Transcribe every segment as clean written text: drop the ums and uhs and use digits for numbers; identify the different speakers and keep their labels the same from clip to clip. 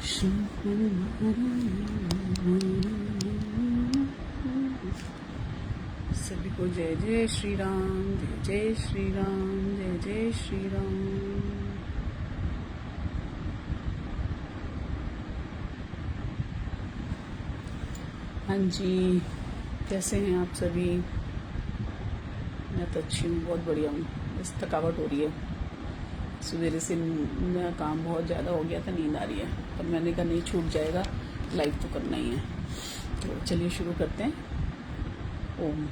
Speaker 1: सभी को जय जय श्री राम, जय जय श्री राम, जय जय श्री राम। हाँ जी, कैसे हैं आप सभी? मैं तो अच्छी हूँ, बहुत बढ़िया हूँ। बस थकावट हो रही है, सवेरे से मेरा काम बहुत ज़्यादा हो गया था, नींद आ रही है, पर मैंने कहा नहीं, छूट जाएगा, लाइव तो करना ही है। तो चलिए शुरू करते हैं। ओम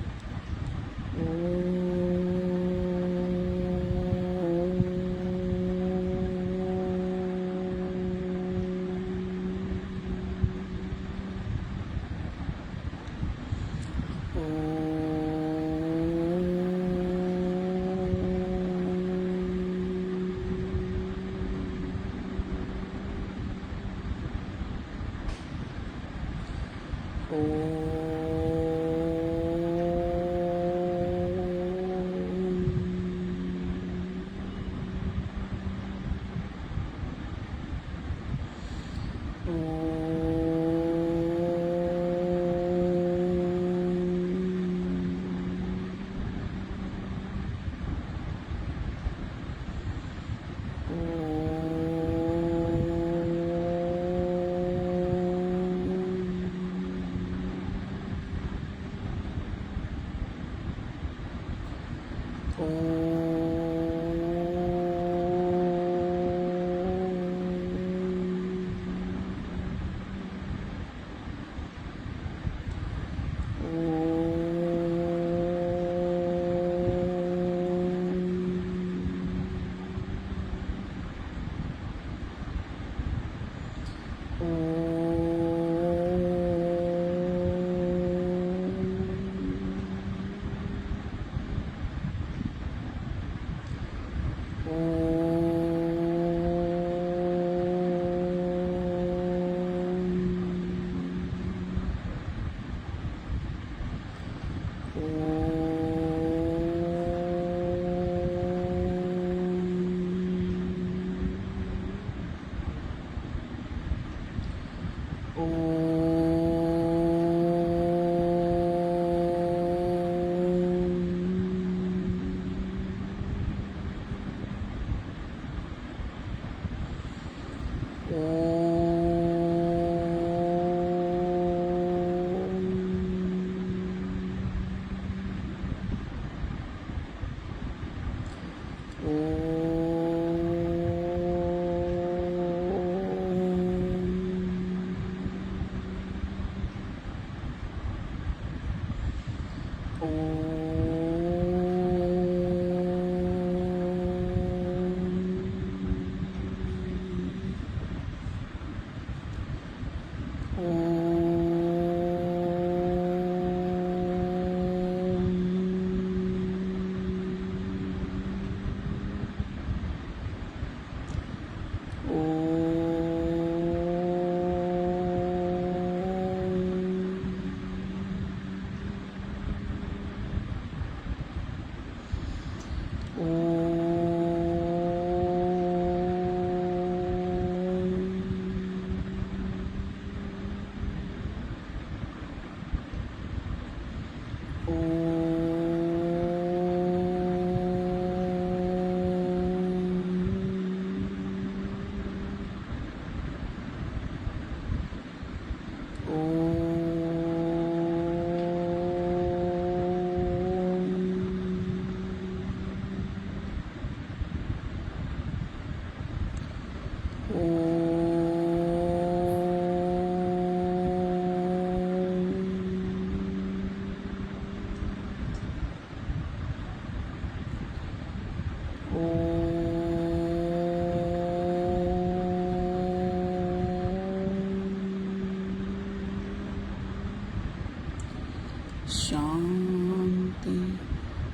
Speaker 1: शांति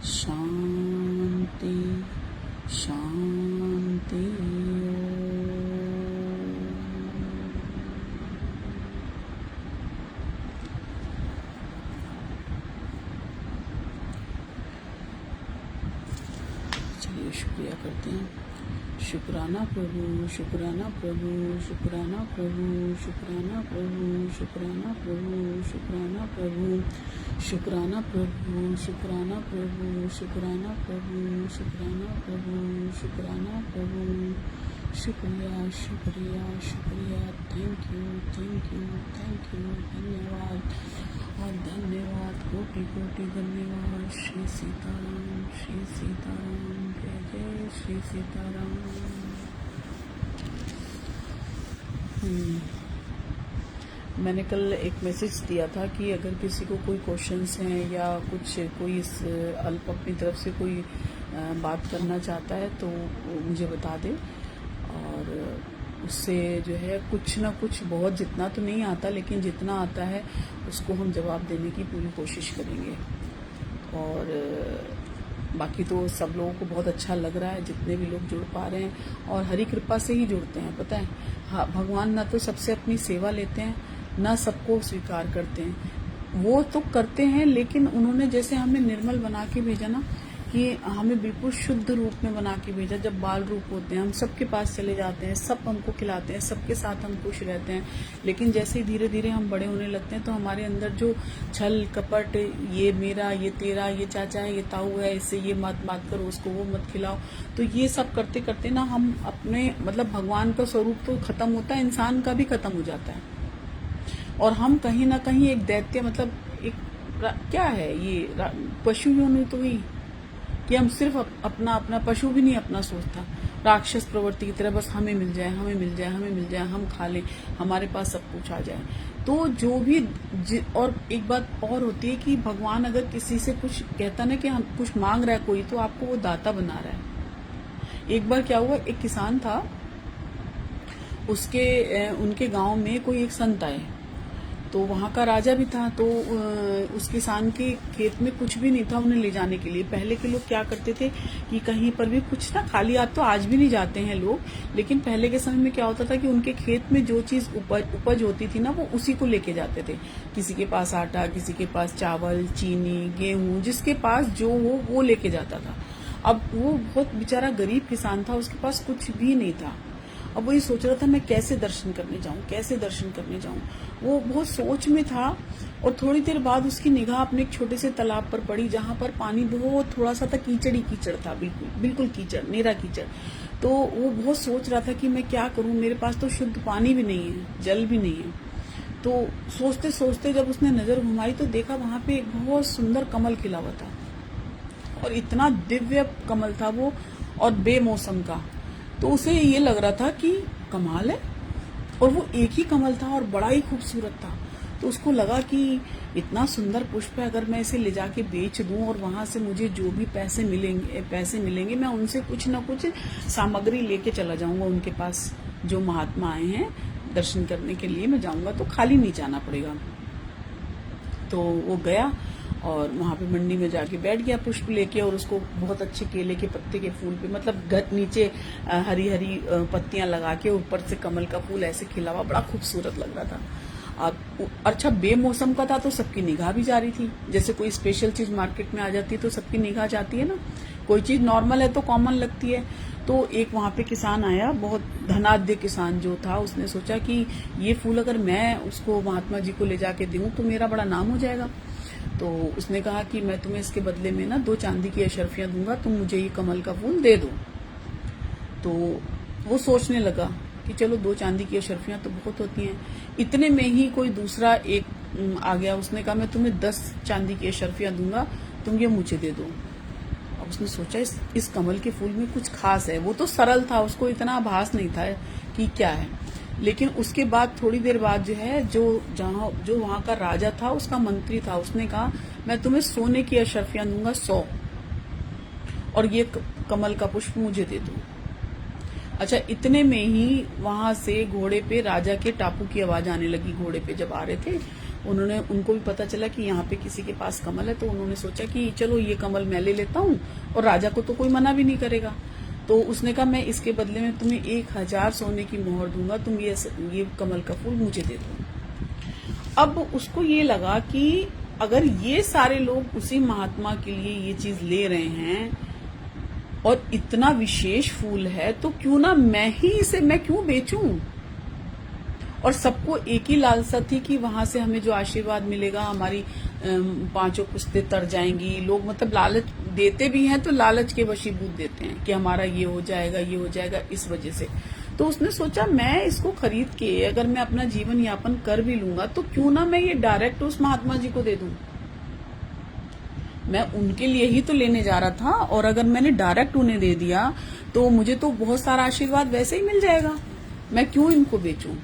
Speaker 1: शांति शांति। चलिए शुक्रिया करते हैं। शुक्राना प्रभु, शुक्राना प्रभु, शुक्राना प्रभु, शुक्राना प्रभु, शुक्राना प्रभु, शुक्राना प्रभु, शुक्राना प्रभु, शुक्राना प्रभु, शुक्राना प्रभु, शुक्राना प्रभु, शुक्राना प्रभु, शुक्रिया शुक्रिया शुक्रिया, thank you thank you thank you, धन्यवाद और धन्यवाद, कोटि कोटि धन्यवाद। श्री सीताराम, श्री सीताराम, जय जय श्री सीताराम। मैंने कल एक मैसेज दिया था कि अगर किसी को कोई क्वेश्चंस हैं या कुछ कोई इस अल्प अपनी तरफ से कोई बात करना चाहता है तो मुझे बता दे, और उससे जो है कुछ ना कुछ, बहुत जितना तो नहीं आता लेकिन जितना आता है उसको हम जवाब देने की पूरी कोशिश करेंगे। और बाकी तो सब लोगों को बहुत अच्छा लग रहा है, जितने भी लोग जुड़ पा रहे हैं, और हरी कृपा से ही जुड़ते हैं। पता है, हाँ, भगवान ना तो सबसे अपनी सेवा लेते हैं, ना सबको स्वीकार करते हैं। वो तो करते हैं, लेकिन उन्होंने जैसे हमें निर्मल बना के भेजा ना, कि हमें बिल्कुल शुद्ध रूप में बना के भेजा। जब बाल रूप होते हैं हम सबके पास चले जाते हैं, सब हमको खिलाते हैं, सबके साथ हम खुश रहते हैं। लेकिन जैसे ही धीरे धीरे हम बड़े होने लगते हैं तो हमारे अंदर जो छल कपट, ये मेरा, ये तेरा, ये चाचा है, ये ताऊ है, इससे ये मत करो, उसको वो मत खिलाओ, तो ये सब करते करते ना हम अपने मतलब भगवान का स्वरूप तो खत्म होता है, इंसान का भी खत्म हो जाता है। और हम कहीं ना कहीं एक दैत्य, मतलब एक क्या है ये पशु योनि, तो ही कि हम सिर्फ अपना अपना, पशु भी नहीं अपना सोचता, राक्षस प्रवृत्ति की तरह, बस हमें मिल जाए, हमें मिल जाए, हमें मिल जाए, हम खा लें, हमारे पास सब कुछ आ जाए। तो जो भी और एक बात और होती है कि भगवान अगर किसी से कुछ कहता ना कि हम कुछ मांग रहा है कोई, तो आपको वो दाता बना रहा है। एक बार क्या हुआ, एक किसान था, उनके गांव में कोई एक संत आए, तो वहाँ का राजा भी था। तो उस किसान के खेत में कुछ भी नहीं था उन्हें ले जाने के लिए। पहले के लोग क्या करते थे कि कहीं पर भी कुछ ना, खाली हाथ तो आज भी नहीं जाते हैं लोग, लेकिन पहले के समय में क्या होता था कि उनके खेत में जो चीज उपज होती थी ना, वो उसी को लेके जाते थे। किसी के पास आटा, किसी के पास चावल, चीनी, गेहूं, जिसके पास जो हो वो लेके जाता था। अब वो बहुत बेचारा गरीब किसान था, उसके पास कुछ भी नहीं था। अब वही सोच रहा था मैं कैसे दर्शन करने जाऊं, कैसे दर्शन करने जाऊं। वो बहुत सोच में था, और थोड़ी देर बाद उसकी निगाह अपने एक छोटे से तालाब पर पड़ी, जहां पर पानी बहुत थोड़ा सा था, कीचड़ ही कीचड़ था, बिल्कुल बिल्कुल कीचड़, नीरा कीचड़। तो वो बहुत सोच रहा था कि मैं क्या करूं, मेरे पास तो शुद्ध पानी भी नहीं है, जल भी नहीं है। तो सोचते सोचते जब उसने नजर घुमाई तो देखा वहां पे एक बहुत सुंदर कमल खिला हुआ था, और इतना दिव्य कमल था वो, और बेमौसम का। तो उसे ये लग रहा था कि कमाल है, और वो एक ही कमल था और बड़ा ही खूबसूरत था। तो उसको लगा कि इतना सुंदर पुष्प है, अगर मैं इसे ले जाके बेच दूं और वहां से मुझे जो भी पैसे मिलेंगे मैं उनसे कुछ ना कुछ सामग्री लेके चला जाऊंगा उनके पास। जो महात्मा आए हैं दर्शन करने के लिए, मैं जाऊंगा तो खाली नहीं जाना पड़ेगा। तो वो गया और वहां पे मंडी में जाके बैठ गया पुष्प लेके, और उसको बहुत अच्छे केले के पत्ते के फूल पे, मतलब घर नीचे हरी हरी पत्तियां लगा के ऊपर से कमल का फूल ऐसे खिला हुआ, बड़ा खूबसूरत लग रहा था। अब अच्छा बेमौसम का था तो सबकी निगाह भी जा रही थी। जैसे कोई स्पेशल चीज मार्केट में आ जाती है तो सबकी निगाह जाती है ना, कोई चीज नॉर्मल है तो कॉमन लगती है। तो एक वहां पे किसान आया, बहुत धनाढ्य किसान जो था, उसने सोचा कि ये फूल अगर मैं उसको महात्मा जी को ले जाके दूं तो मेरा बड़ा नाम हो जाएगा। तो उसने कहा कि मैं तुम्हें इसके बदले में ना 2 चांदी की अशर्फियां दूंगा, तुम मुझे ये कमल का फूल दे दो। तो वो सोचने लगा कि चलो 2 चांदी की अशर्फियां तो बहुत होती हैं। इतने में ही कोई दूसरा एक आ गया, उसने कहा मैं तुम्हें 10 चांदी की अशर्फियां दूंगा, तुम ये मुझे दे दो। अब उसने सोचा इस कमल के फूल में कुछ खास है। वो तो सरल था, उसको इतना आभास नहीं था कि क्या है। लेकिन उसके बाद थोड़ी देर बाद जो है, जो वहां का राजा था, उसका मंत्री था, उसने कहा मैं तुम्हें सोने की अशर्फियां दूंगा 100, और ये कमल का पुष्प मुझे दे दो। अच्छा, इतने में ही वहां से घोड़े पे राजा के टापू की आवाज आने लगी। घोड़े पे जब आ रहे थे, उनको भी पता चला कि यहाँ पे किसी के पास कमल है, तो उन्होंने सोचा कि चलो ये कमल मैं ले लेता हूँ, और राजा को तो कोई मना भी नहीं करेगा। तो उसने कहा मैं इसके बदले में तुम्हें 1000 सोने की मोहर दूंगा, तुम ये कमल का फूल मुझे दे दो। अब उसको ये लगा कि अगर ये सारे लोग उसी महात्मा के लिए ये चीज ले रहे हैं और इतना विशेष फूल है तो क्यों ना मैं क्यों बेचूं। और सबको एक ही लालसा थी कि वहां से हमें जो आशीर्वाद मिलेगा, हमारी पांचों पुश्तें तर जाएंगी। लोग मतलब लालच देते भी हैं तो लालच के वशीभूत देते हैं कि हमारा ये हो जाएगा, ये हो जाएगा, इस वजह से। तो उसने सोचा मैं इसको खरीद के अगर मैं अपना जीवन यापन कर भी लूंगा तो क्यों ना मैं ये डायरेक्ट उस महात्मा जी को दे दूं। मैं उनके लिए ही तो लेने जा रहा था, और अगर मैंने डायरेक्ट उन्हें दे दिया तो मुझे तो बहुत सारा आशीर्वाद वैसे ही मिल जाएगा, मैं क्यों इनको बेचूं।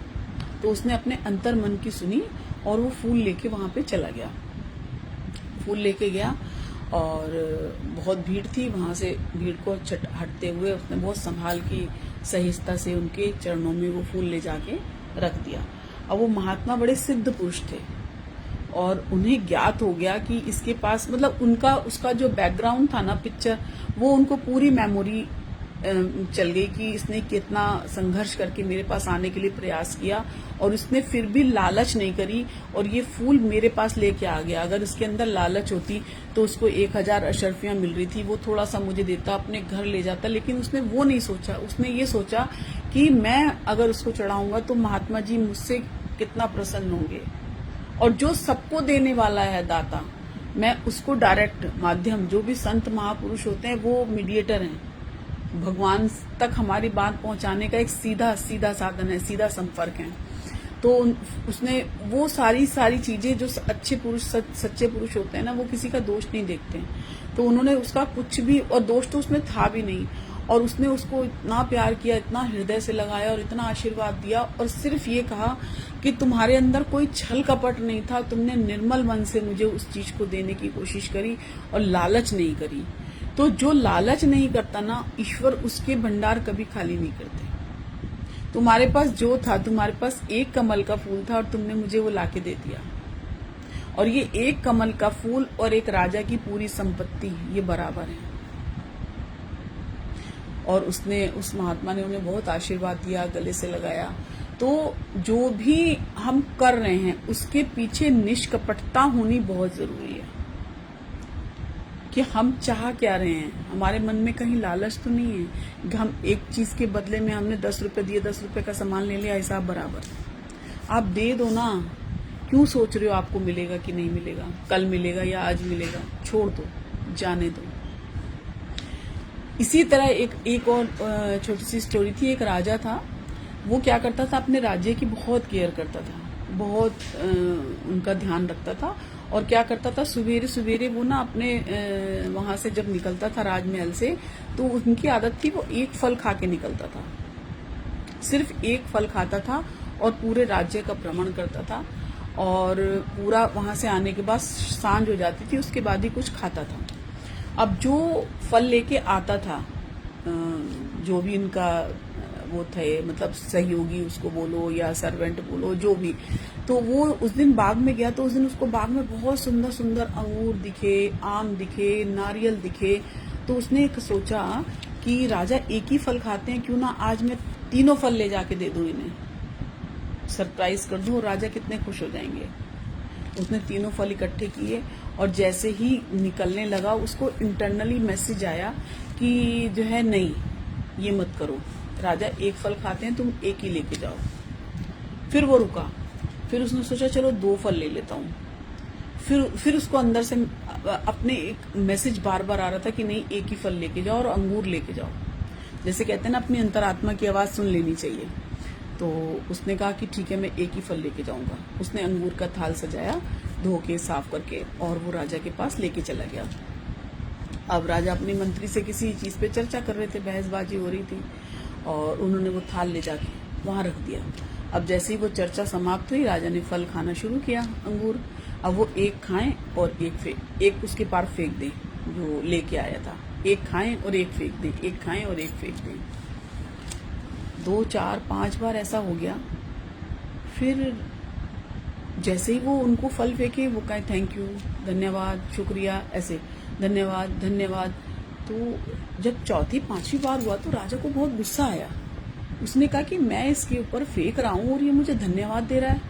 Speaker 1: तो उसने अपने अंतर मन की सुनी और वो फूल लेके वहां पे चला गया। फूल लेके गया और बहुत भीड़ थी, वहां से भीड़ को हटते हुए उसने बहुत संभाल की सहिष्णुता से उनके चरणों में वो फूल ले जाके रख दिया। अब वो महात्मा बड़े सिद्ध पुरुष थे और उन्हें ज्ञात हो गया कि इसके पास मतलब उसका जो बैकग्राउंड था ना, पिक्चर, वो उनको पूरी मेमोरी चल गई कि इसने कितना संघर्ष करके मेरे पास आने के लिए प्रयास किया और इसने फिर भी लालच नहीं करी और ये फूल मेरे पास लेके आ गया। अगर इसके अंदर लालच होती तो उसको 1000 अशर्फियां मिल रही थी, वो थोड़ा सा मुझे देता, अपने घर ले जाता, लेकिन उसने वो नहीं सोचा। उसने ये सोचा कि मैं अगर उसको चढ़ाऊंगा तो महात्मा जी मुझसे कितना प्रसन्न होंगे, और जो सबको देने वाला है दाता, मैं उसको डायरेक्ट माध्यम, जो भी संत महापुरुष होते हैं वो मीडिएटर हैं, भगवान तक हमारी बात पहुंचाने का एक सीधा साधन है, सीधा संपर्क है। तो उसने वो सारी चीजें, जो अच्छे पुरुष सच्चे पुरुष होते हैं ना, वो किसी का दोष नहीं देखते हैं, तो उन्होंने उसका कुछ भी, और दोष तो उसमें था भी नहीं, और उसने उसको इतना प्यार किया, इतना हृदय से लगाया और इतना आशीर्वाद दिया, और सिर्फ ये कहा कि तुम्हारे अंदर कोई छल कपट नहीं था, तुमने निर्मल मन से मुझे उस चीज को देने की कोशिश करी और लालच नहीं करी। तो जो लालच नहीं करता ना, ईश्वर उसके भंडार कभी खाली नहीं करते। तुम्हारे पास जो था, तुम्हारे पास एक कमल का फूल था और तुमने मुझे वो लाके दे दिया, और ये एक कमल का फूल और एक राजा की पूरी संपत्ति ये बराबर है। और उस महात्मा ने उन्हें बहुत आशीर्वाद दिया, गले से लगाया। तो जो भी हम कर रहे हैं उसके पीछे निष्कपटता होनी बहुत जरूरी है कि हम चाह क्या रहे हैं, हमारे मन में कहीं लालच तो नहीं है कि हम एक चीज के बदले में हमने 10 रुपए दिए, 10 रुपए का सामान ले लिया, हिसाब बराबर। आप दे दो ना, क्यों सोच रहे हो आपको मिलेगा कि नहीं मिलेगा, कल मिलेगा या आज मिलेगा, छोड़ दो, जाने दो। इसी तरह एक और छोटी सी स्टोरी थी। एक राजा था, वो क्या करता था, अपने राज्य की बहुत केयर करता था, बहुत उनका ध्यान रखता था, और क्या करता था, सवेरे सवेरे वो ना अपने वहां से जब निकलता था राजमहल से, तो उनकी आदत थी वो एक फल खा के निकलता था, सिर्फ एक फल खाता था और पूरे राज्य का भ्रमण करता था, और पूरा वहां से आने के बाद सांझ हो जाती थी, उसके बाद ही कुछ खाता था। अब जो फल लेके आता था, जो भी इनका वो थे, मतलब सहयोगी उसको बोलो या सर्वेंट बोलो, जो भी, तो वो उस दिन बाग में गया, तो उस दिन उसको बाग में बहुत सुंदर सुंदर अंगूर दिखे, आम दिखे, नारियल दिखे। तो उसने एक सोचा कि राजा एक ही फल खाते हैं, क्यों ना आज मैं तीनों फल ले जाके दे दूं, इन्हें सरप्राइज कर दूं, और राजा कितने खुश हो जाएंगे। उसने तीनों फल इकट्ठे किए, और जैसे ही निकलने लगा उसको इंटरनली मैसेज आया कि जो है, नहीं ये मत करो, राजा एक फल खाते हैं, तुम एक ही लेके जाओ। फिर वो रुका, फिर उसने सोचा चलो 2 फल ले लेता हूँ। फिर उसको अंदर से अपने एक मैसेज बार बार आ रहा था कि नहीं, एक ही फल लेके जाओ और अंगूर लेके जाओ। जैसे कहते हैं ना, अपनी अंतरात्मा की आवाज सुन लेनी चाहिए। तो उसने कहा कि ठीक है, मैं एक ही फल लेके जाऊंगा। उसने अंगूर का थाल सजाया, धो के साफ करके, और वो राजा के पास लेके चला गया। अब राजा अपनी मंत्री से किसी चीज पे चर्चा कर रहे थे, बहसबाजी हो रही थी, और उन्होंने वो थाल ले जाके वहां रख दिया। अब जैसे ही वो चर्चा समाप्त हुई, राजा ने फल खाना शुरू किया, अंगूर। अब वो एक खाएं और एक उसके पार फेंक दें, जो लेके आया था। एक खाएं और एक फेंक दें, एक खाएं और एक फेंक दें। 2, 4, 5 बार ऐसा हो गया। फिर जैसे ही वो उनको फल फेंके, वो कहे थैंक यू, धन्यवाद, शुक्रिया, ऐसे धन्यवाद धन्यवाद। तो जब 4थी 5वीं बार हुआ तो राजा को बहुत गुस्सा आया। उसने कहा कि मैं इसके ऊपर फेंक रहा हूं और ये मुझे धन्यवाद दे रहा है,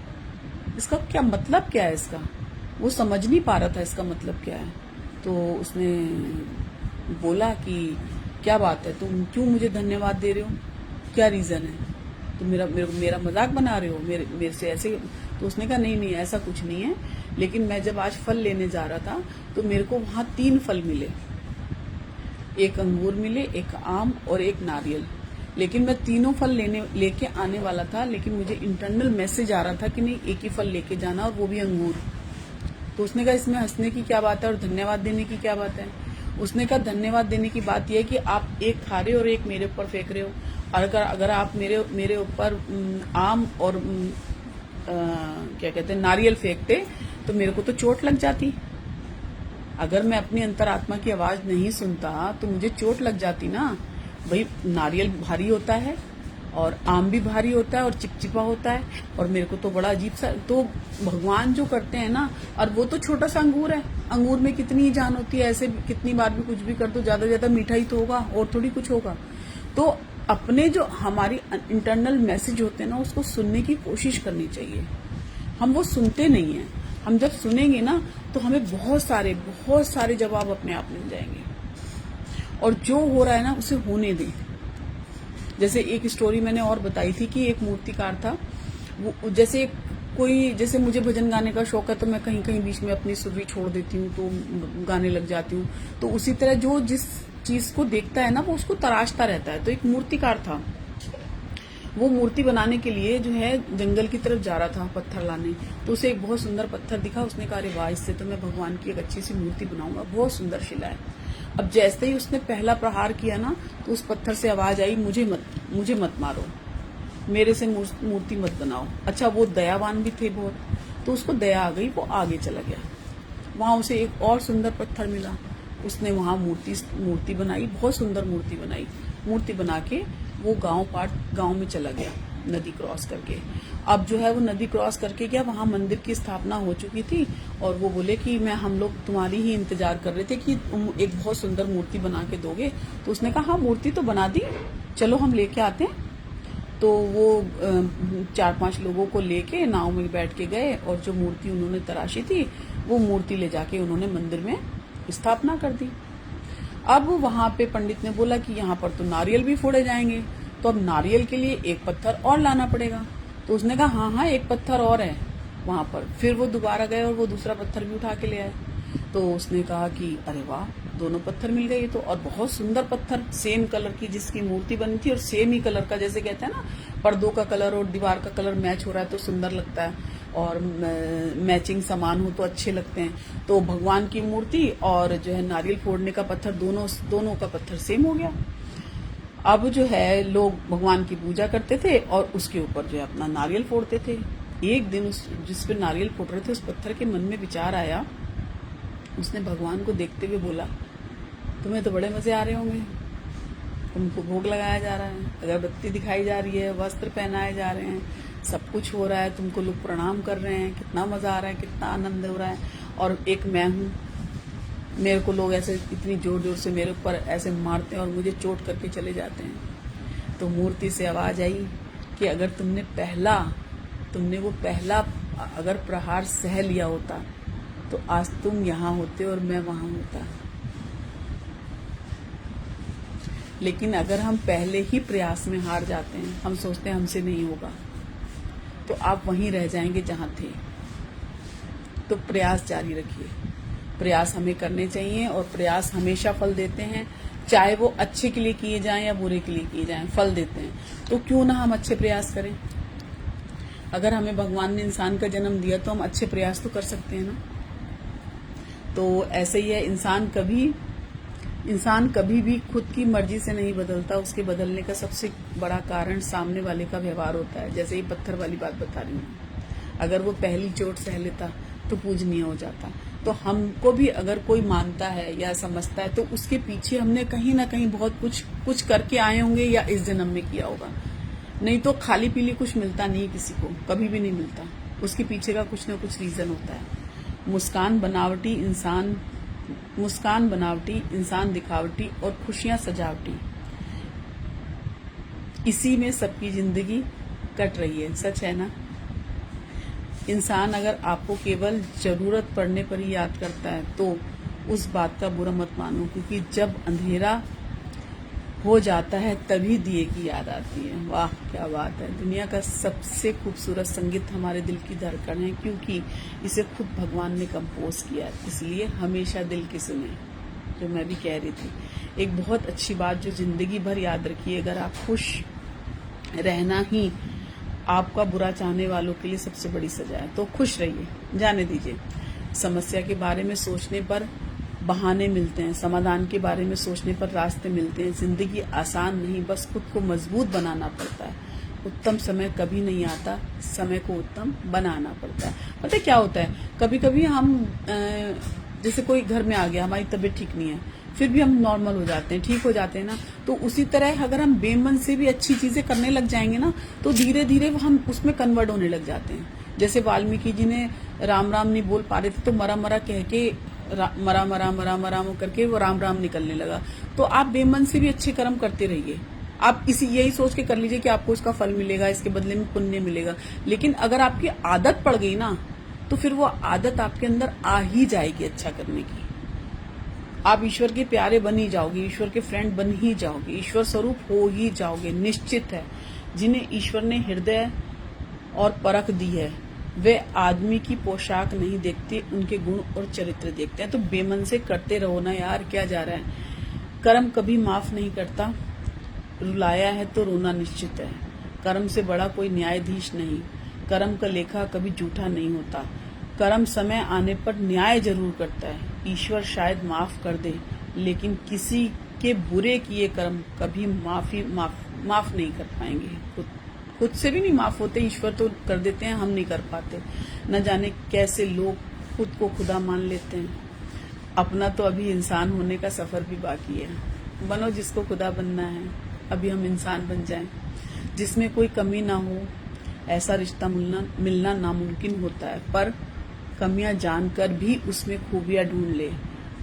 Speaker 1: इसका क्या मतलब, क्या है इसका। वो समझ नहीं पा रहा था इसका मतलब क्या है। तो उसने बोला कि क्या बात है, तुम क्यों मुझे धन्यवाद दे रहे हो, क्या रीजन है, तुम मेरा मजाक बना रहे हो मेरे से ऐसे। तो उसने कहा नहीं ऐसा कुछ नहीं है, लेकिन मैं जब आज फल लेने जा रहा था तो मेरे को वहां 3 फल मिले, एक अंगूर मिले, एक आम और एक नारियल। लेकिन मैं तीनों फल लेके आने वाला था, लेकिन मुझे इंटरनल मैसेज आ रहा था कि नहीं एक ही फल लेके जाना, और वो भी अंगूर। तो उसने कहा इसमें हंसने की क्या बात है और धन्यवाद देने की क्या बात है। उसने कहा धन्यवाद देने की बात यह है कि आप एक खा रहे हो और एक मेरे ऊपर फेंक रहे हो, और अगर आप मेरे ऊपर आम और क्या कहते हैं नारियल फेंकते तो मेरे को तो चोट लग जाती। अगर मैं अपनी अंतरात्मा की आवाज नहीं सुनता तो मुझे चोट लग जाती ना। भाई नारियल भारी होता है और आम भी भारी होता है और चिपचिपा होता है, और मेरे को तो बड़ा अजीब सा। तो भगवान जो करते हैं ना, और वो तो छोटा सा अंगूर है, अंगूर में कितनी ही जान होती है, ऐसे कितनी बार भी कुछ भी कर दो, ज्यादा से ज्यादा मीठा ही तो होगा और थोड़ी कुछ होगा। तो अपने जो हमारी इंटरनल मैसेज होते हैं ना, उसको सुनने की कोशिश करनी चाहिए। हम वो सुनते नहीं है। हम जब सुनेंगे ना तो हमें बहुत सारे जवाब अपने आप मिल जाएंगे, और जो हो रहा है ना उसे होने दें। जैसे एक स्टोरी मैंने और बताई थी कि एक मूर्तिकार था, वो जैसे मुझे भजन गाने का शौक है, तो मैं कहीं कहीं बीच में अपनी सुरभि छोड़ देती हूँ तो गाने लग जाती हूँ। तो उसी तरह जो जिस चीज को देखता है ना वो उसको तराशता रहता है। तो एक मूर्तिकार था, वो मूर्ति बनाने के लिए जो है जंगल की तरफ जा रहा था पत्थर लाने। तो उसे एक बहुत सुंदर पत्थर दिखा, उसने कहा अरे वाह, इससे तो मैं भगवान की एक अच्छी सी मूर्ति बनाऊंगा, बहुत सुंदर शिला है। अब जैसे ही उसने पहला प्रहार किया ना, तो उस पत्थर से आवाज आई, मुझे मत मारो, मेरे से मूर्ति मत बनाओ। अच्छा, वो दयावान भी थे बहुत, तो उसको दया आ गई, वो आगे चला गया। वहां उसे एक और सुंदर पत्थर मिला, उसने वहां मूर्ति बनाई, बहुत सुंदर मूर्ति बनाई। मूर्ति बना के वो गांव में चला गया, नदी क्रॉस करके। अब जो है वो नदी क्रॉस करके गया, वहां मंदिर की स्थापना हो चुकी थी, और वो बोले कि हम लोग तुम्हारी ही इंतजार कर रहे थे कि तुम एक बहुत सुंदर मूर्ति बना के दोगे। तो उसने कहा हाँ, मूर्ति तो बना दी, चलो हम लेके आते हैं। तो वो 4-5 लोगों को लेके नाव में बैठ के गए, और जो मूर्ति उन्होंने तराशी थी वो मूर्ति ले जाके उन्होंने मंदिर में स्थापना कर दी। अब वहां पे पंडित ने बोला कि यहाँ पर तो नारियल भी फोड़े जाएंगे, तो अब नारियल के लिए एक पत्थर और लाना पड़ेगा। तो उसने कहा हाँ एक पत्थर और है वहां पर। फिर वो दोबारा गए और वो दूसरा पत्थर भी उठा के ले आए। तो उसने कहा कि अरे वाह, दोनों पत्थर मिल गए तो, और बहुत सुंदर पत्थर, सेम कलर की जिसकी मूर्ति बनी थी, और सेम ही कलर का, जैसे कहते हैं ना पर्दों का कलर और दीवार का कलर मैच हो रहा है तो सुंदर लगता है, और मैचिंग सामान हो तो अच्छे लगते हैं। तो भगवान की मूर्ति और जो है नारियल फोड़ने का पत्थर, दोनों का पत्थर सेम हो गया। अब जो है लोग भगवान की पूजा करते थे और उसके ऊपर जो है अपना नारियल फोड़ते थे। एक दिन जिस पे नारियल फोड़ रहे थे उस पत्थर के मन में विचार आया, उसने भगवान को देखते हुए बोला, तुम्हें तो बड़े मजे आ रहे होंगे, तुमको भोग लगाया जा रहा है, अगरबत्ती दिखाई जा रही है, वस्त्र पहनाए जा रहे हैं, सब कुछ हो रहा है, तुमको लोग प्रणाम कर रहे हैं, कितना मजा आ रहा है, कितना आनंद हो रहा है। और एक मैं हूँ, मेरे को लोग ऐसे इतनी जोर जोर से मेरे ऊपर ऐसे मारते हैं और मुझे चोट करके चले जाते हैं। तो मूर्ति से आवाज आई कि अगर तुमने वो पहला अगर प्रहार सह लिया होता तो आज तुम यहाँ होते और मैं वहां होता। लेकिन अगर हम पहले ही प्रयास में हार जाते हैं, हम सोचते हैं हमसे नहीं होगा, तो आप वहीं रह जाएंगे जहां थे। तो प्रयास जारी रखिए, प्रयास हमें करने चाहिए, और प्रयास हमेशा फल देते हैं, चाहे वो अच्छे के लिए किए जाएं या बुरे के लिए किए जाएं, फल देते हैं। तो क्यों ना हम अच्छे प्रयास करें। अगर हमें भगवान ने इंसान का जन्म दिया तो हम अच्छे प्रयास तो कर सकते हैं ना। तो ऐसे ही है, इंसान कभी भी खुद की मर्जी से नहीं बदलता, उसके बदलने का सबसे बड़ा कारण सामने वाले का व्यवहार होता है। जैसे ये पत्थर वाली बात बता रही हूँ, अगर वो पहली चोट सह लेता तो पूजनीय हो जाता। तो हमको भी अगर कोई मानता है या समझता है तो उसके पीछे हमने कहीं ना कहीं बहुत कुछ करके आए होंगे या इस जन्म में किया होगा। नहीं तो खाली पीली कुछ मिलता नहीं, किसी को कभी भी नहीं मिलता, उसके पीछे का कुछ ना कुछ रीजन होता है। मुस्कान बनावटी, इंसान दिखावटी, और खुशियां सजावटी, इसी में सबकी जिंदगी कट रही है। सच है ना। इंसान अगर आपको केवल जरूरत पड़ने पर ही याद करता है तो उस बात का बुरा मत मानो, क्योंकि जब अंधेरा हो जाता है तभी दिए की याद आती है। वाह क्या बात है। दुनिया का सबसे खूबसूरत संगीत हमारे दिल की धड़कन है, क्योंकि इसे खुद भगवान ने कंपोज किया है, इसलिए हमेशा दिल की सुने। जो मैं भी कह रही थी, एक बहुत अच्छी बात जो जिंदगी भर याद रखिए, अगर आप खुश रहना ही आपका बुरा चाहने वालों के लिए सबसे बड़ी सजा है, तो खुश रहिए, जाने दीजिए। समस्या के बारे में सोचने पर बहाने मिलते हैं, समाधान के बारे में सोचने पर रास्ते मिलते हैं। जिंदगी आसान नहीं, बस खुद को मजबूत बनाना पड़ता है। उत्तम समय कभी नहीं आता, समय को उत्तम बनाना पड़ता है। पता है क्या होता है, कभी कभी हम जैसे कोई घर में आ गया, हमारी तबीयत ठीक नहीं है, फिर भी हम नॉर्मल हो जाते हैं, ठीक हो जाते हैं ना। तो उसी तरह अगर हम बेमन से भी अच्छी चीजें करने लग जाएंगे ना, तो धीरे धीरे हम उसमें कन्वर्ट होने लग जाते हैं। जैसे वाल्मीकि जी ने राम राम नहीं बोल पा रहे थे, तो मरा मरा कह के मरा मरा मरा मरा करके वो राम राम निकलने लगा। तो आप बेमन से भी अच्छे कर्म करते रहिए। आप यही सोच के कर लीजिए कि आपको इसका फल मिलेगा, इसके बदले में पुण्य मिलेगा। लेकिन अगर आपकी आदत पड़ गई ना, तो फिर वो आदत आपके अंदर आ ही जाएगी अच्छा करने की। आप ईश्वर के प्यारे बन ही जाओगे, ईश्वर के फ्रेंड बन ही जाओगे, ईश्वर स्वरूप हो ही जाओगे, निश्चित है। जिन्हें ईश्वर ने हृदय और परख दी है, वे आदमी की पोशाक नहीं देखते, उनके गुण और चरित्र देखते हैं। तो बेमन से करते रहो ना यार, क्या जा रहा है। कर्म कभी माफ नहीं करता, रुलाया है तो रोना निश्चित है। कर्म से बड़ा कोई न्यायाधीश नहीं, कर्म का लेखा कभी झूठा नहीं होता। कर्म समय आने पर न्याय जरूर करता है। ईश्वर शायद माफ कर दे, लेकिन किसी के बुरे किए कर्म कभी माफ नहीं कर पाएंगे। खुद से भी नहीं माफ होते, ईश्वर तो कर देते हैं, हम नहीं कर पाते। न जाने कैसे लोग खुद को खुदा मान लेते हैं। अपना तो अभी इंसान होने का सफर भी बाकी है। बनो जिसको खुदा बनना है, अभी हम इंसान बन जाएं, जिसमें कोई कमी ना हो। ऐसा रिश्ता मिलना नामुमकिन होता है, पर कमियां जानकर भी उसमें खूबियां ढूंढ ले,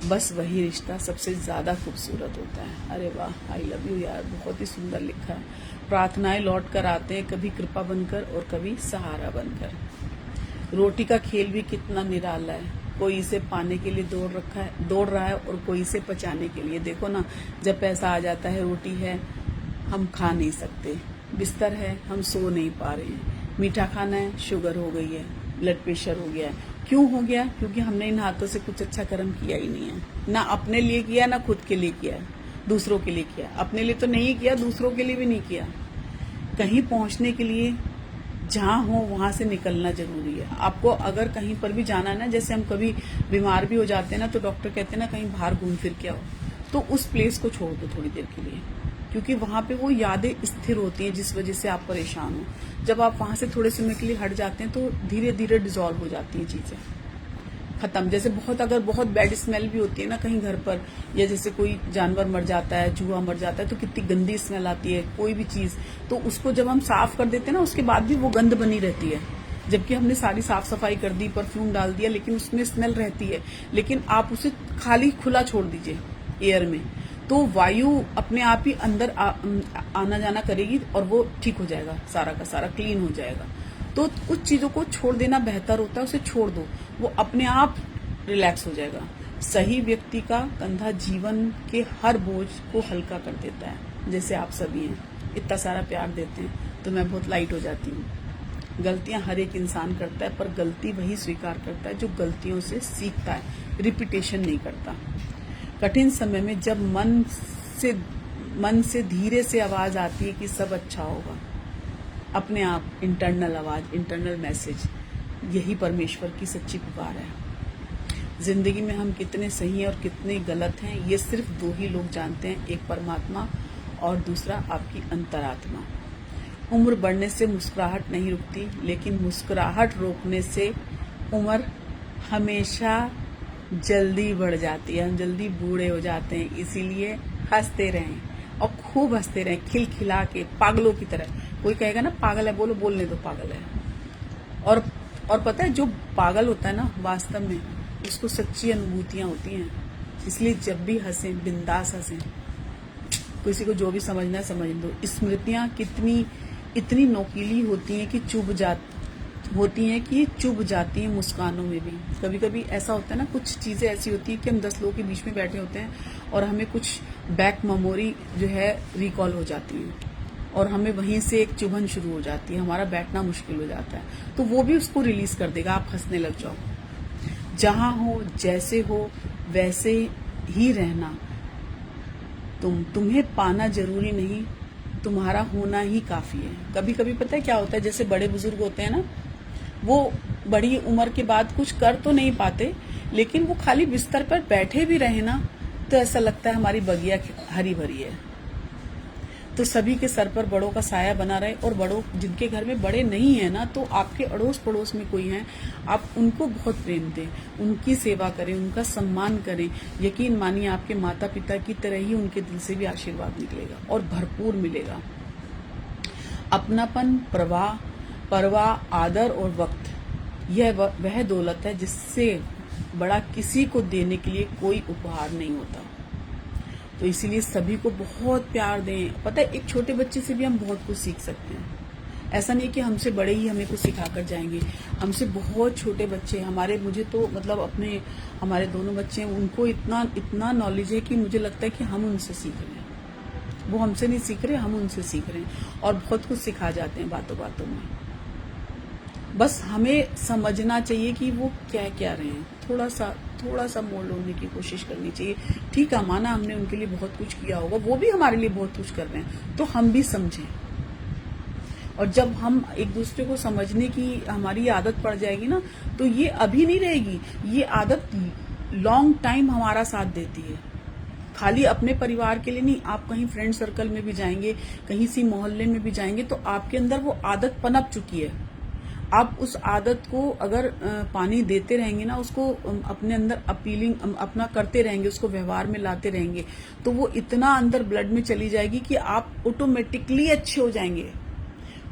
Speaker 1: बस वही रिश्ता सबसे ज्यादा खूबसूरत होता है। अरे वाह, आई लव यू यार, बहुत ही सुंदर लिखा है। प्रार्थनाएं लौट कर आते हैं, कभी कृपा बनकर और कभी सहारा बनकर। रोटी का खेल भी कितना निराला है, कोई इसे पाने के लिए दौड़ रहा है और कोई इसे पचाने के लिए। देखो ना, जब पैसा आ जाता है, रोटी है हम खा नहीं सकते, बिस्तर है हम सो नहीं पा रहे हैं, मीठा खाना है शुगर हो गई है, ब्लड प्रेशर हो गया है। क्यों हो गया? क्योंकि हमने इन हाथों से कुछ अच्छा कर्म किया ही नहीं है। ना अपने लिए किया, ना खुद के लिए किया, दूसरों के लिए किया। अपने लिए तो नहीं किया, दूसरों के लिए भी नहीं किया। कहीं पहुंचने के लिए जहां हो वहां से निकलना जरूरी है। आपको अगर कहीं पर भी जाना है ना, जैसे हम कभी बीमार भी हो जाते हैं ना, तो डॉक्टर कहते हैं ना कहीं बाहर घूम फिर के आओ, तो उस प्लेस को छोड़ दो थोड़ी देर के लिए, क्योंकि वहां पे वो यादें स्थिर होती हैं जिस वजह से आप परेशान हो। जब आप वहां से थोड़े समय के लिए हट जाते हैं तो धीरे धीरे डिसॉल्व हो जाती हैं चीजें, खत्म। जैसे अगर बहुत बैड स्मेल भी होती है ना कहीं घर पर, या जैसे कोई जानवर मर जाता है, चूहा मर जाता है, तो कितनी गंदी स्मेल आती है कोई भी चीज। तो उसको जब हम साफ कर देते हैं ना, उसके बाद भी वो गंध बनी रहती है, जबकि हमने सारी साफ सफाई कर दी, परफ्यूम डाल दिया, लेकिन उसमें स्मेल रहती है। लेकिन आप उसे खाली खुला छोड़ दीजिए एयर में, तो वायु अपने आप ही अंदर आना जाना करेगी और वो ठीक हो जाएगा, सारा का सारा क्लीन हो जाएगा। तो कुछ चीजों को छोड़ देना बेहतर होता है, उसे छोड़ दो, वो अपने आप रिलैक्स हो जाएगा। सही व्यक्ति का कंधा जीवन के हर बोझ को हल्का कर देता है। जैसे आप सभी हैं, इतना सारा प्यार देते हैं तो मैं बहुत लाइट हो जाती हूँ। गलतियां हर एक इंसान करता है, पर गलती वही स्वीकार करता है जो गलतियों से सीखता है, रिपीटेशन नहीं करता। कठिन समय में जब मन से धीरे से आवाज आती है कि सब अच्छा होगा, अपने आप इंटरनल आवाज, इंटरनल मैसेज, यही परमेश्वर की सच्ची पुकार है। जिंदगी में हम कितने सही हैं और कितने गलत हैं, ये सिर्फ दो ही लोग जानते हैं, एक परमात्मा और दूसरा आपकी अंतरात्मा। उम्र बढ़ने से मुस्कुराहट नहीं रुकती, लेकिन मुस्कुराहट रोकने से उम्र हमेशा जल्दी बढ़ जाती है, हम जल्दी बूढ़े हो जाते हैं। इसीलिए हंसते रहें और खूब हंसते रहें, खिलखिला के, पागलों की तरह। कोई कहेगा ना पागल है, बोलने दो पागल है। और पता है, जो पागल होता है ना, वास्तव में उसको सच्ची अनुभूतियां होती हैं। इसलिए जब भी हंसें, बिंदास हंसें, किसी को जो भी समझना है समझ दो। स्मृतियां इतनी नोकीली होती हैं कि होती हैं कि चुभ जाती हैं मुस्कानों में भी। कभी कभी ऐसा होता है ना, कुछ चीज़ें ऐसी होती हैं कि हम 10 लोगों के बीच में बैठे होते हैं और हमें कुछ बैक मेमोरी जो है रिकॉल हो जाती है और हमें वहीं से एक चुभन शुरू हो जाती है, हमारा बैठना मुश्किल हो जाता है, तो वो भी उसको रिलीज कर देगा, आप हंसने लग जाओ। जहां हो, जैसे हो, वैसे ही रहना। तुम्हें पाना जरूरी नहीं, तुम्हारा होना ही काफी है। कभी कभी पता है क्या होता है, जैसे बड़े बुजुर्ग होते हैं ना, वो बड़ी उम्र के बाद कुछ कर तो नहीं पाते, लेकिन वो खाली बिस्तर पर बैठे भी रहे ना तो ऐसा लगता है हमारी बगिया हरी भरी है। तो सभी के सर पर बड़ों का साया बना रहे, और बड़ों जिनके घर में बड़े नहीं है ना, तो आपके अड़ोस पड़ोस में कोई है, आप उनको बहुत प्रेम दें, उनकी सेवा करें, उनका सम्मान करें। यकीन मानिए आपके माता पिता की तरह ही उनके दिल से भी आशीर्वाद निकलेगा और भरपूर मिलेगा। अपनापन, परवाह, आदर और वक्त, यह वह दौलत है जिससे बड़ा किसी को देने के लिए कोई उपहार नहीं होता। तो इसीलिए सभी को बहुत प्यार दें। पता है, एक छोटे बच्चे से भी हम बहुत कुछ सीख सकते हैं। ऐसा नहीं कि हमसे बड़े ही हमें कुछ सिखा कर जाएंगे, हमसे बहुत छोटे बच्चे मुझे तो मतलब अपने हमारे दोनों बच्चे हैं, उनको इतना नॉलेज है कि मुझे लगता है कि हम उनसे सीख रहे हैं। वो हमसे नहीं सीख रहे, हम उनसे सीख रहे हैं, और बहुत कुछ सिखा जाते हैं बातों बातों में। बस हमें समझना चाहिए कि वो क्या कह रहे हैं, थोड़ा सा मोड़ लेने की कोशिश करनी चाहिए। ठीक है, माना हमने उनके लिए बहुत कुछ किया होगा, वो भी हमारे लिए बहुत कुछ कर रहे हैं, तो हम भी समझें। और जब हम एक दूसरे को समझने की हमारी आदत पड़ जाएगी ना, तो ये अभी नहीं रहेगी, ये आदत लॉन्ग टाइम हमारा साथ देती है। खाली अपने परिवार के लिए नहीं, आप कहीं फ्रेंड सर्कल में भी जाएंगे, कहीं सी मोहल्ले में भी जाएंगे, तो आपके अंदर वो आदत पनप चुकी है। आप उस आदत को अगर पानी देते रहेंगे ना, उसको अपने अंदर अपीलिंग अपना करते रहेंगे, उसको व्यवहार में लाते रहेंगे, तो वो इतना अंदर ब्लड में चली जाएगी कि आप ऑटोमेटिकली अच्छे हो जाएंगे,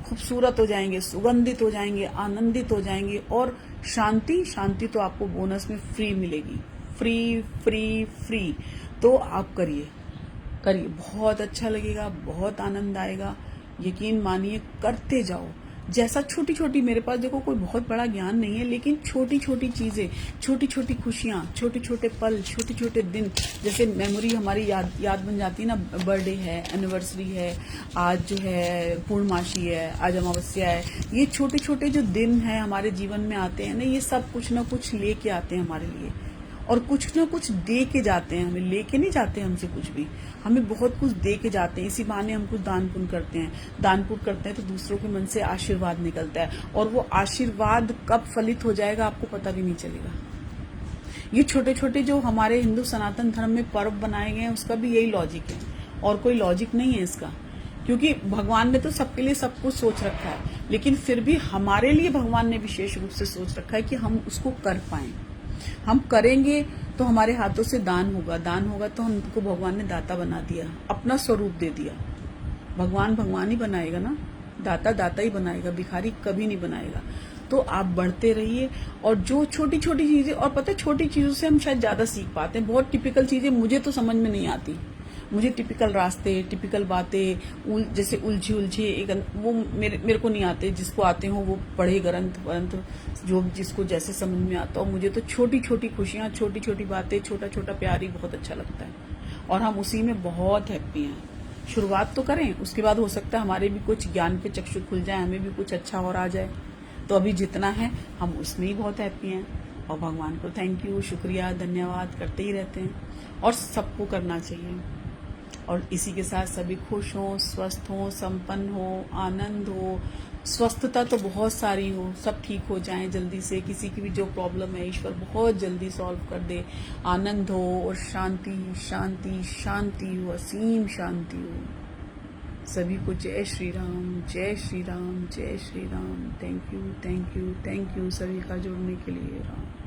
Speaker 1: खूबसूरत हो जाएंगे, सुगंधित हो जाएंगे, आनंदित हो जाएंगे। और शांति तो आपको बोनस में फ्री मिलेगी, फ्री। तो आप करिए, बहुत अच्छा लगेगा, बहुत आनंद आएगा। यकीन मानिए, करते जाओ। जैसा छोटी छोटी, मेरे पास देखो कोई बहुत बड़ा ज्ञान नहीं है, लेकिन छोटी छोटी चीजें, छोटी छोटी खुशियां, छोटे छोटे पल, छोटे छोटे दिन, जैसे मेमोरी हमारी याद बन जाती है ना। बर्थडे है, एनिवर्सरी है, आज जो है पूर्णमासी है, आज अमावस्या है, ये छोटे छोटे जो दिन है हमारे जीवन में आते हैं ना, ये सब कुछ ना कुछ लेके आते हैं हमारे लिए, और कुछ ना कुछ दे के जाते हैं हमें। लेके नहीं जाते हमसे कुछ भी, हमें बहुत कुछ दे के जाते हैं। इसी बहाने हम कुछ दान पुण्य करते हैं, तो दूसरों के मन से आशीर्वाद निकलता है, और वो आशीर्वाद कब फलित हो जाएगा आपको पता भी नहीं चलेगा। ये छोटे छोटे जो हमारे हिंदू सनातन धर्म में पर्व बनाए गए हैं, उसका भी यही लॉजिक है, और कोई लॉजिक नहीं है इसका। क्योंकि भगवान ने तो सबके लिए सब कुछ सोच रखा है, लेकिन फिर भी हमारे लिए भगवान ने विशेष रूप से सोच रखा है कि हम उसको कर पाए। हम करेंगे तो हमारे हाथों से दान होगा तो हमको भगवान ने दाता बना दिया, अपना स्वरूप दे दिया। भगवान ही बनाएगा ना, दाता ही बनाएगा, भिखारी कभी नहीं बनाएगा। तो आप बढ़ते रहिए, और जो छोटी छोटी चीजें, और पता है छोटी चीजों से हम शायद ज्यादा सीख पाते हैं। बहुत टिपिकल चीजें मुझे तो समझ में नहीं आती, मुझे टिपिकल रास्ते, टिपिकल बातें, जैसे उलझी वो मेरे को नहीं आते। जिसको आते हो वो पढ़े ग्रंथ जो जिसको जैसे समझ में आता हो। मुझे तो छोटी छोटी खुशियां, छोटी छोटी बातें, छोटा छोटा प्यार ही बहुत अच्छा लगता है, और हम उसी में बहुत हैप्पी हैं। शुरुआत तो करें, उसके बाद हो सकता है हमारे भी कुछ ज्ञान के चक्षु खुल जाए, हमें भी कुछ अच्छा और आ जाए। तो अभी जितना है हम उसमें ही बहुत हैप्पी हैं, और भगवान को थैंक यू, शुक्रिया, धन्यवाद करते ही रहते हैं, और सबको करना चाहिए। और इसी के साथ सभी खुश हों, स्वस्थ हों, संपन्न हो, आनंद हो, स्वस्थता तो बहुत सारी हो, सब ठीक हो जाएं जल्दी से। किसी की भी जो प्रॉब्लम है ईश्वर बहुत जल्दी सॉल्व कर दे, आनंद हो, और शांति हो, असीम शांति हो। सभी को जय श्री राम, जय श्री राम, जय श्री राम। थैंक यू सभी का जुड़ने के लिए। राम।